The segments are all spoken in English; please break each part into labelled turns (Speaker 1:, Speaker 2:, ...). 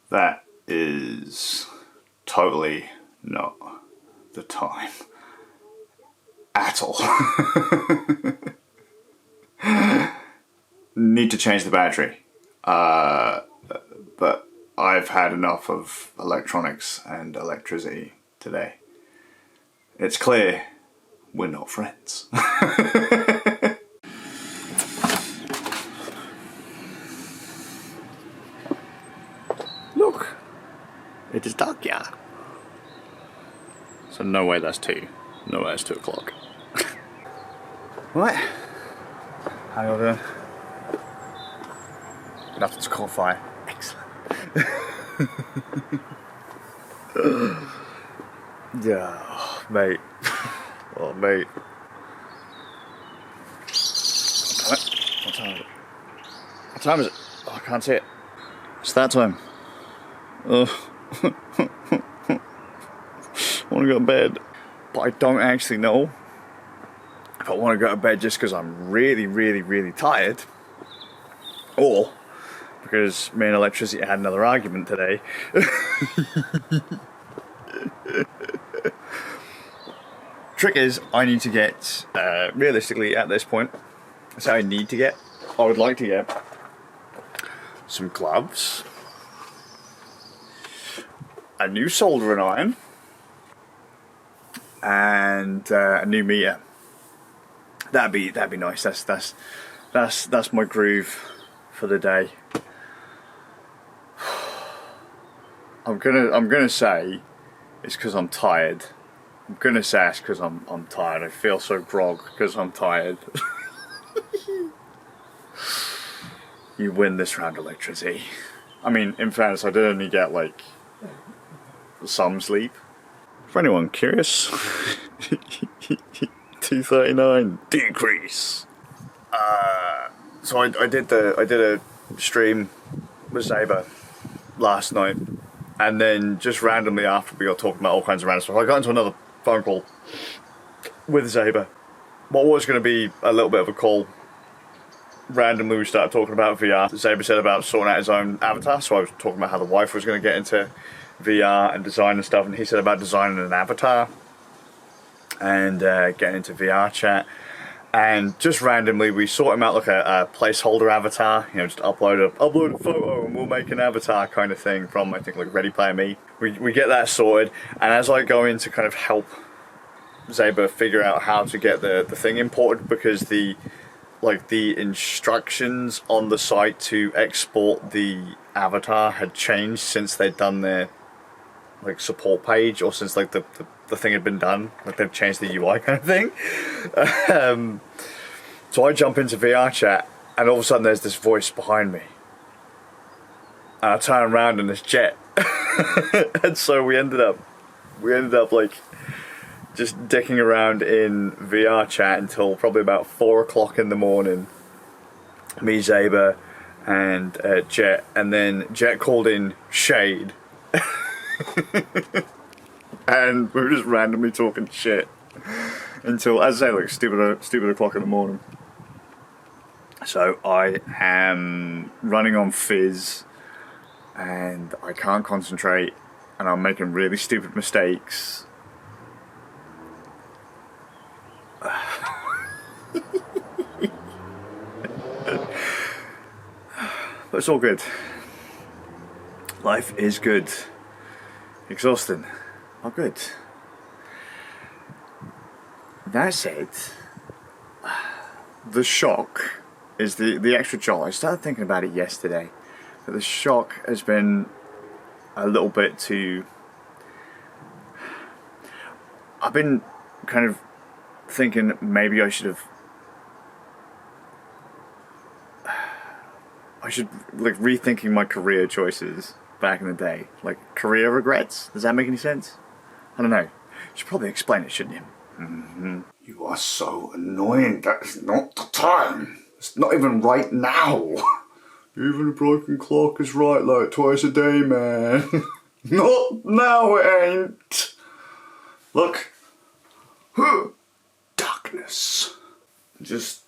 Speaker 1: That is totally not the time at all. Need to change the battery. But I've had enough of electronics and electricity today. It's clear we're not friends. Look, it is dark, yeah. So no way that's 2. No way that's 2 o'clock. Right. How you all doing? Nothing's caught fire. Excellent. Yeah, oh, mate. Oh, mate. What time is it? What time is it? Oh, I can't see it. It's that time. Oh. I want to go to bed. But I don't actually know if I want to go to bed just because I'm really, really, really tired, or because me and electricity had another argument today. Trick is, I need to get, realistically at this point, so I would like to get some gloves, a new soldering iron, and a new meter. That'd be nice. That's my groove for the day. I'm gonna say it's because I'm tired. I'm gonna say it's because I'm tired. I feel so grog because I'm tired. You win this round, electricity. I mean, in fairness, I did only get like some sleep. For anyone curious, 239 decrease. So I did a stream with Saber last night, and then just randomly after we got talking about all kinds of random stuff, I got into another phone call with Saber. What was going to be a little bit of a call. Randomly we started talking about VR. Saber said about sorting out his own avatar, so I was talking about how the wife was going to get into VR and design and stuff, and he said about designing an avatar and getting into VR chat. And just randomly we sort him out like a placeholder avatar, you know, just upload a photo and we'll make an avatar kind of thing from, I think, like Ready Player Me. We get that sorted, and as I go in to kind of help Zaber figure out how to get the thing imported, because the instructions on the site to export the avatar had changed since they'd done their like support page, or since like the thing had been done, like they've changed the UI kind of thing. So I jump into VR chat, and all of a sudden there's this voice behind me, and I turn around and it's Jet. And so we ended up like just dicking around in VR chat until probably about 4 o'clock in the morning. Me, Zaber, and Jet, and then Jet called in Shade. And we were just randomly talking shit until, as I say, like stupid o'clock in the morning. So I am running on fizz, and I can't concentrate, and I'm making really stupid mistakes. But it's all good. Life is good. Exhausting. Oh, good. That said, the shock is the extra jolt. I started thinking about it yesterday, but the shock has been a little bit too... I've been kind of thinking maybe I should like rethinking my career choices back in the day. Like career regrets. Does that make any sense? I don't know. You should probably explain it, shouldn't you? Mm-hmm. You are so annoying. That's not the time. It's not even right now. Even a broken clock is right like twice a day, man. Not now, it ain't. Look. Darkness. Just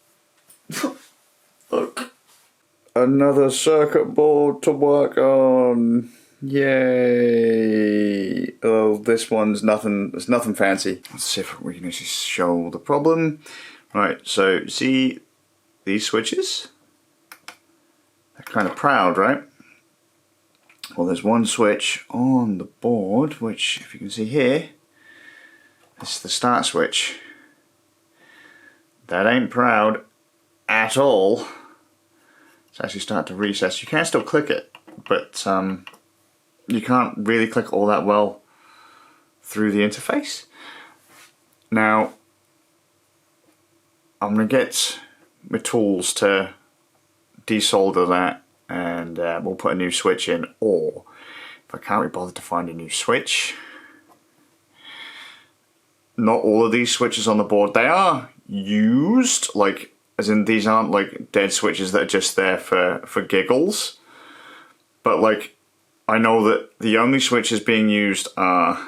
Speaker 1: look. another circuit board to work on. Yay! Oh, this one's nothing. It's nothing fancy. Let's see if we can actually show the problem. Right. So see these switches? They're kind of proud, right? Well, there's one switch on the board, which, if you can see here, this is the start switch. That ain't proud at all. It's actually starting to recess. You can still click it, but you can't really click all that well through the interface. Now, I'm going to get my tools to desolder that, and we'll put a new switch in, or if I can't be bothered to find a new switch, not all of these switches on the board, they are used, like, as in these aren't like dead switches that are just there for giggles, but like I know that the only switches being used are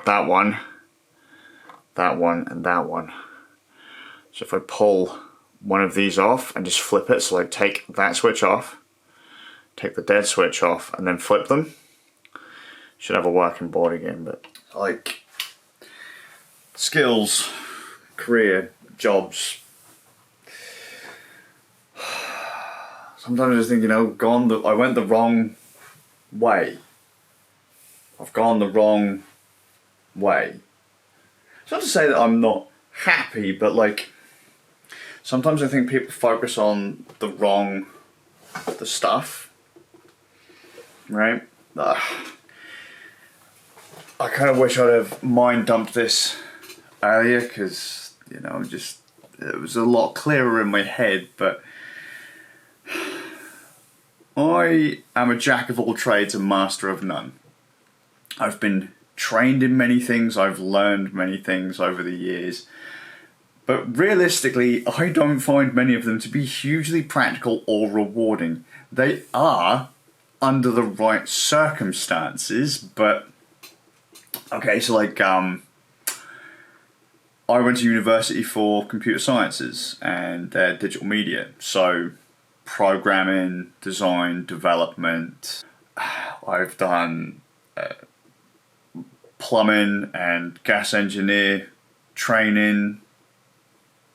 Speaker 1: that one, and that one. So if I pull one of these off and just flip it, so like take that switch off, take the dead switch off, and then flip them, should have a working board again. But like skills, career, jobs, sometimes I just think, you know, I went the wrong way. I've gone the wrong way. It's not to say that I'm not happy, but like sometimes I think people focus on the stuff, right? I kind of wish I'd have mind dumped this earlier, because, you know, it was a lot clearer in my head, but I am a jack of all trades and master of none. I've been trained in many things, I've learned many things over the years, but realistically, I don't find many of them to be hugely practical or rewarding. They are under the right circumstances, but okay, so like I went to university for computer sciences and digital media, so programming, design, development. I've done plumbing and gas engineer training.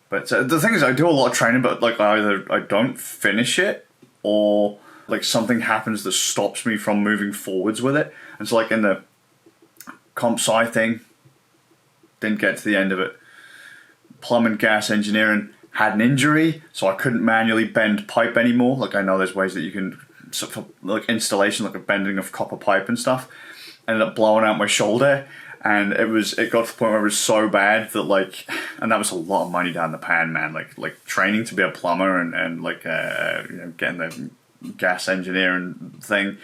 Speaker 1: But the thing is, I do a lot of training, but like either I don't finish it, or like something happens that stops me from moving forwards with it. And so like in the comp sci thing, didn't get to the end of it. Plumbing, gas engineering, had an injury, so I couldn't manually bend pipe anymore. Like I know there's ways that you can, for like installation, like a bending of copper pipe and stuff. Ended up blowing out my shoulder, and it got to the point where it was so bad that like, and that was a lot of money down the pan, man. Like training to be a plumber and like you know, getting the gas engineering thing,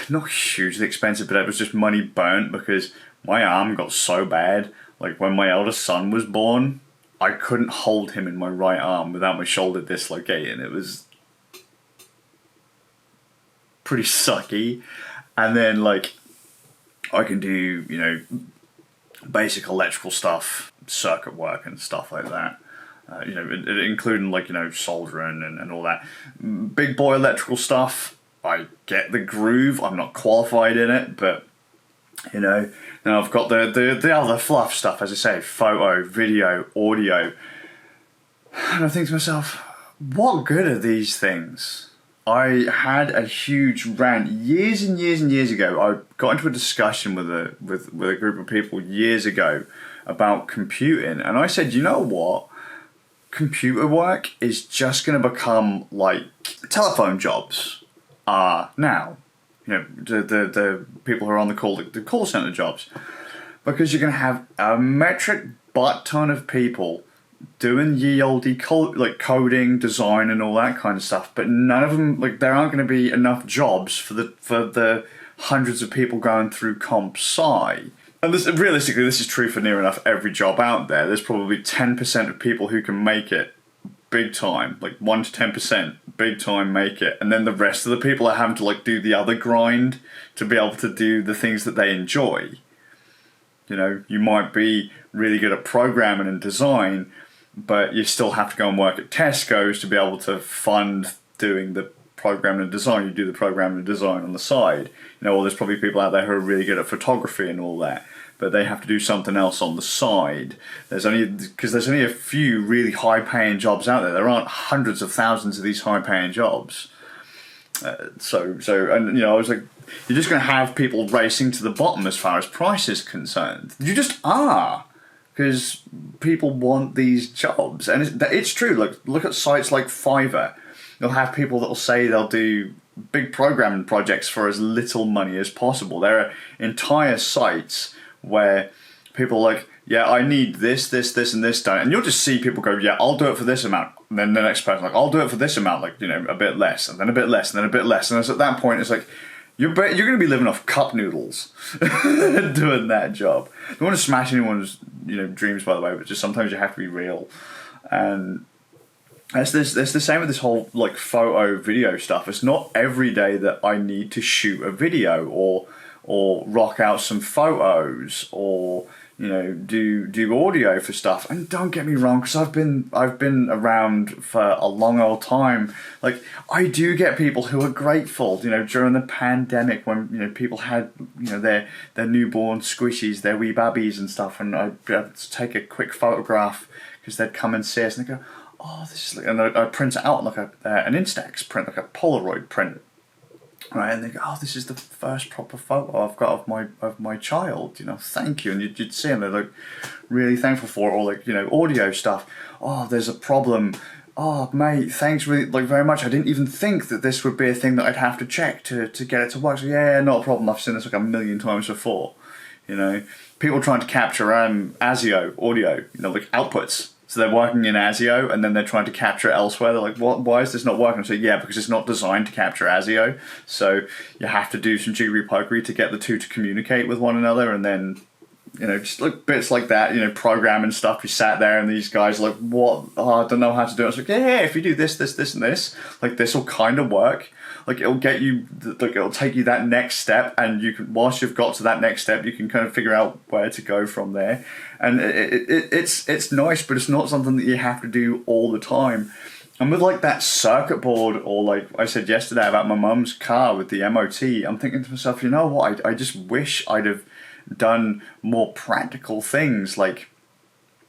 Speaker 1: not hugely expensive, but it was just money burnt because my arm got so bad. Like when my eldest son was born, I couldn't hold him in my right arm without my shoulder dislocating. It was pretty sucky. And then like I can do, you know, basic electrical stuff, circuit work and stuff like that. You know, including like, you know, soldering and all that. Big boy electrical stuff, I get the groove. I'm not qualified in it, but you know, now I've got the other fluff stuff, as I say, photo, video, audio. And I think to myself, what good are these things? I had a huge rant years and years and years ago. I got into a discussion with a group of people years ago about computing, and I said, you know what? Computer work is just going to become like telephone jobs are now. You know, the people who are on the call center jobs, because you're going to have a metric butt ton of people doing ye olde like coding, design, and all that kind of stuff, but none of them, like, there aren't going to be enough jobs for the hundreds of people going through comp sci. And realistically, this is true for near enough every job out there. There's probably 10% of people who can make it big time, like 1 to 10% big time make it, and then the rest of the people are having to like do the other grind to be able to do the things that they enjoy. You know, you might be really good at programming and design, but you still have to go and work at Tesco's to be able to fund doing the program and design. You do the program and design on the side. Well, there's probably people out there who are really good at photography and all that, but they have to do something else on the side. There's only a few really high-paying jobs out there. There aren't hundreds of thousands of these high-paying jobs. And I was like, you're just going to have people racing to the bottom as far as price is concerned. You just are, because people want these jobs, and it's true. Look at sites like Fiverr. You'll have people that will say they'll do big programming projects for as little money as possible. There are entire sites where people are like, yeah, I need this, and this done. And you'll just see people go, yeah, I'll do it for this amount. And then the next person, like, I'll do it for this amount, a bit less, and then a bit less, and then a bit less. And it's at that point, it's like, you're going to be living off cup noodles doing that job. I don't want to smash anyone's, dreams, by the way, but just sometimes you have to be real. And it's the same with this whole, photo, video stuff. It's not every day that I need to shoot a video or rock out some photos or do audio for stuff. And don't get me wrong, because I've been around for a long old time. I do get people who are grateful, during the pandemic when people had their newborn squishies, their wee babbies and stuff, and I'd be able to take a quick photograph because they'd come and see us and they go, oh, this is and I print it out on an Instax print, like a Polaroid print. Right, and they go, oh, this is the first proper photo I've got of my child, thank you. And you'd see them, they're really thankful for it. Or audio stuff. Oh, there's a problem. Oh, mate, thanks really very much. I didn't even think that this would be a thing that I'd have to check to get it to work. So yeah, not a problem. I've seen this a million times before. People trying to capture ASIO audio, outputs. So they're working in ASIO and then they're trying to capture it elsewhere. They're like, what? Why is this not working? So yeah, because it's not designed to capture ASIO. So you have to do some jiggery pokery to get the two to communicate with one another. And then, just bits like that, programming stuff. You sat there and these guys are like, what? Oh, I don't know how to do it. It's like, yeah, if you do this, and this, this will kind of work. It'll get you, it'll take you that next step, and you can, whilst you've got to that next step, you can kind of figure out where to go from there. And it's nice, but it's not something that you have to do all the time. And with that circuit board, or like I said yesterday about my mum's car with the MOT, I'm thinking to myself, you know what? I just wish I'd have done more practical things like,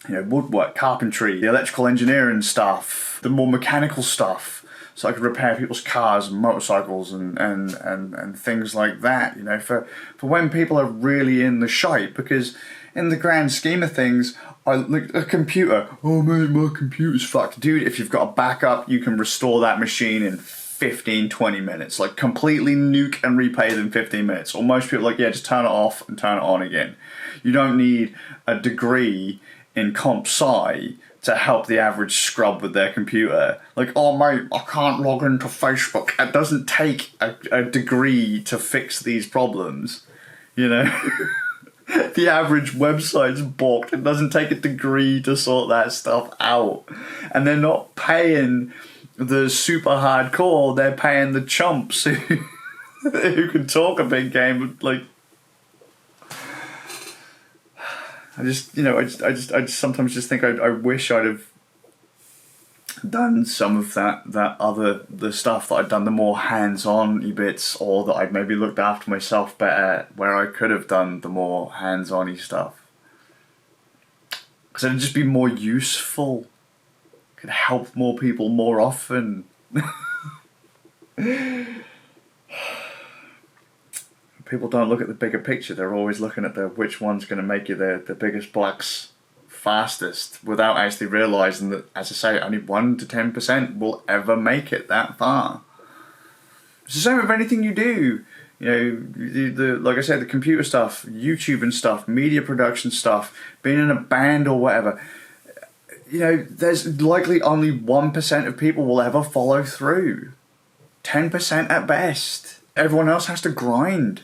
Speaker 1: woodwork, carpentry, the electrical engineering stuff, the more mechanical stuff. So I could repair people's cars and motorcycles and things like that, for when people are really in the shite. Because in the grand scheme of things, a computer, oh mate, my computer's fucked. Dude, if you've got a backup, you can restore that machine in 15, 20 minutes. Completely nuke and replay it in 15 minutes. Or most people yeah, just turn it off and turn it on again. You don't need a degree in comp sci to help the average scrub with their computer. Oh mate, I can't log into Facebook. It doesn't take a degree to fix these problems, The average website's balked. It doesn't take a degree to sort that stuff out. And they're not paying the super hardcore, they're paying the chumps who can talk a big game. I just sometimes just think I wish I'd have done some of the stuff that I'd done, the more hands-on bits, or that I'd maybe looked after myself better, where I could have done the more hands-on-y stuff. Because it'd just be more useful. Could help more people more often. People don't look at the bigger picture. They're always looking at which one's going to make you the biggest bucks fastest, without actually realising that, as I say, only 1 to 10% will ever make it that far. It's the same with anything you do. Like I said, the computer stuff, YouTube and stuff, media production stuff, being in a band or whatever. There's likely only 1% of people will ever follow through. 10% at best. Everyone else has to grind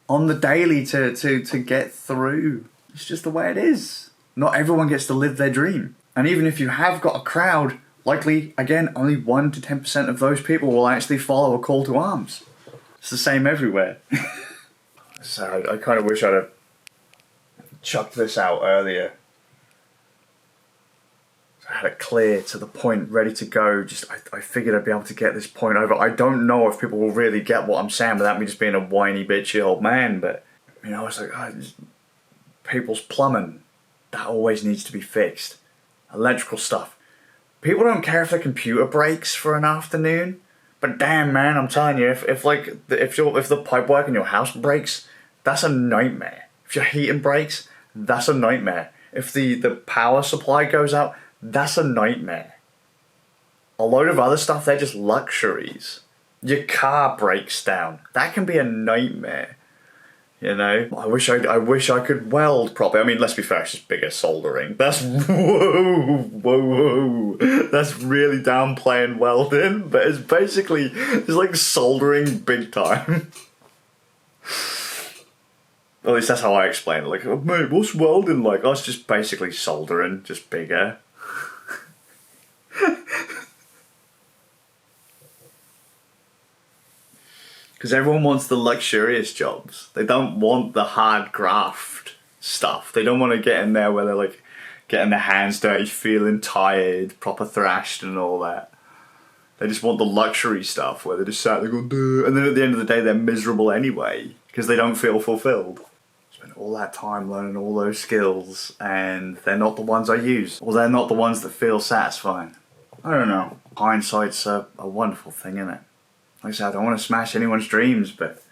Speaker 1: on the daily to get through. It's just the way it is. Not everyone gets to live their dream. And even if you have got a crowd, likely, again, only 1 to 10% of those people will actually follow a call to arms. It's the same everywhere. So I kind of wish I'd have chucked this out earlier. I had it clear to the point, ready to go. I figured I'd be able to get this point over. I don't know if people will really get what I'm saying without me just being a whiny, bitchy old man, but, you know, it's like, people's plumbing, that always needs to be fixed. Electrical stuff. People don't care if their computer breaks for an afternoon, but damn, man, I'm telling you, if the pipework in your house breaks, that's a nightmare. If your heating breaks, that's a nightmare. If the power supply goes out, that's a nightmare. A load of other stuff, they're just luxuries. Your car breaks down. That can be a nightmare. You know? I wish I could weld properly. I mean, let's be fair, it's just bigger soldering. That's whoa. That's really downplaying welding, but it's basically it's like soldering big time. At least that's how I explain it. Like, oh, mate, what's welding like? Oh, it's just basically soldering, just bigger. Because everyone wants the luxurious jobs. They don't want the hard graft stuff. They don't want to get in there where they're like getting their hands dirty, feeling tired, proper thrashed and all that. They just want the luxury stuff where they just sat there going, duh, and then at the end of the day they're miserable anyway because they don't feel fulfilled. Spend all that time learning all those skills and they're not the ones I use. Or they're not the ones that feel satisfying. I don't know. Hindsight's a wonderful thing, isn't it? Like I said, I don't want to smash anyone's dreams, but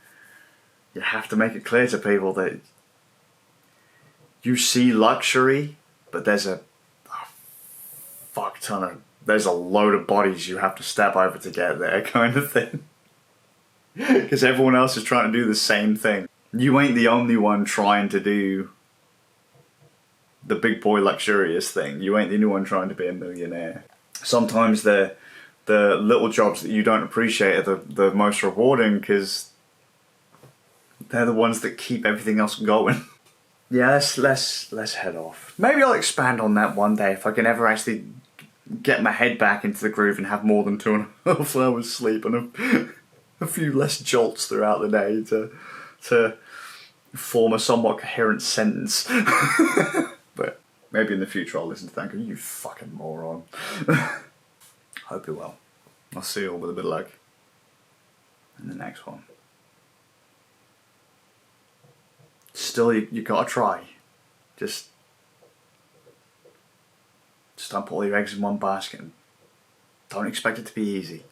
Speaker 1: you have to make it clear to people that you see luxury, but there's a fuck ton of, there's a load of bodies you have to step over to get there, kind of thing. Because everyone else is trying to do the same thing. You ain't the only one trying to do the big boy luxurious thing. You ain't the only one trying to be a millionaire. Sometimes the little jobs that you don't appreciate are the most rewarding because they're the ones that keep everything else going. Yeah, let's head off. Maybe I'll expand on that one day if I can ever actually get my head back into the groove and have more than 2.5 hours sleep and a few less jolts throughout the day to form a somewhat coherent sentence. But maybe in the future I'll listen to that and go, you fucking moron. Hope you're well. I'll see you all with a bit of luck in the next one. Still, you gotta try. Just don't put all your eggs in one basket. Don't expect it to be easy.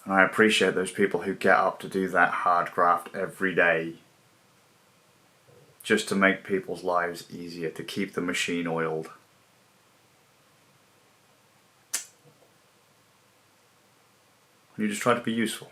Speaker 1: And I appreciate those people who get up to do that hard graft every day just to make people's lives easier, to keep the machine oiled. You just try to be useful.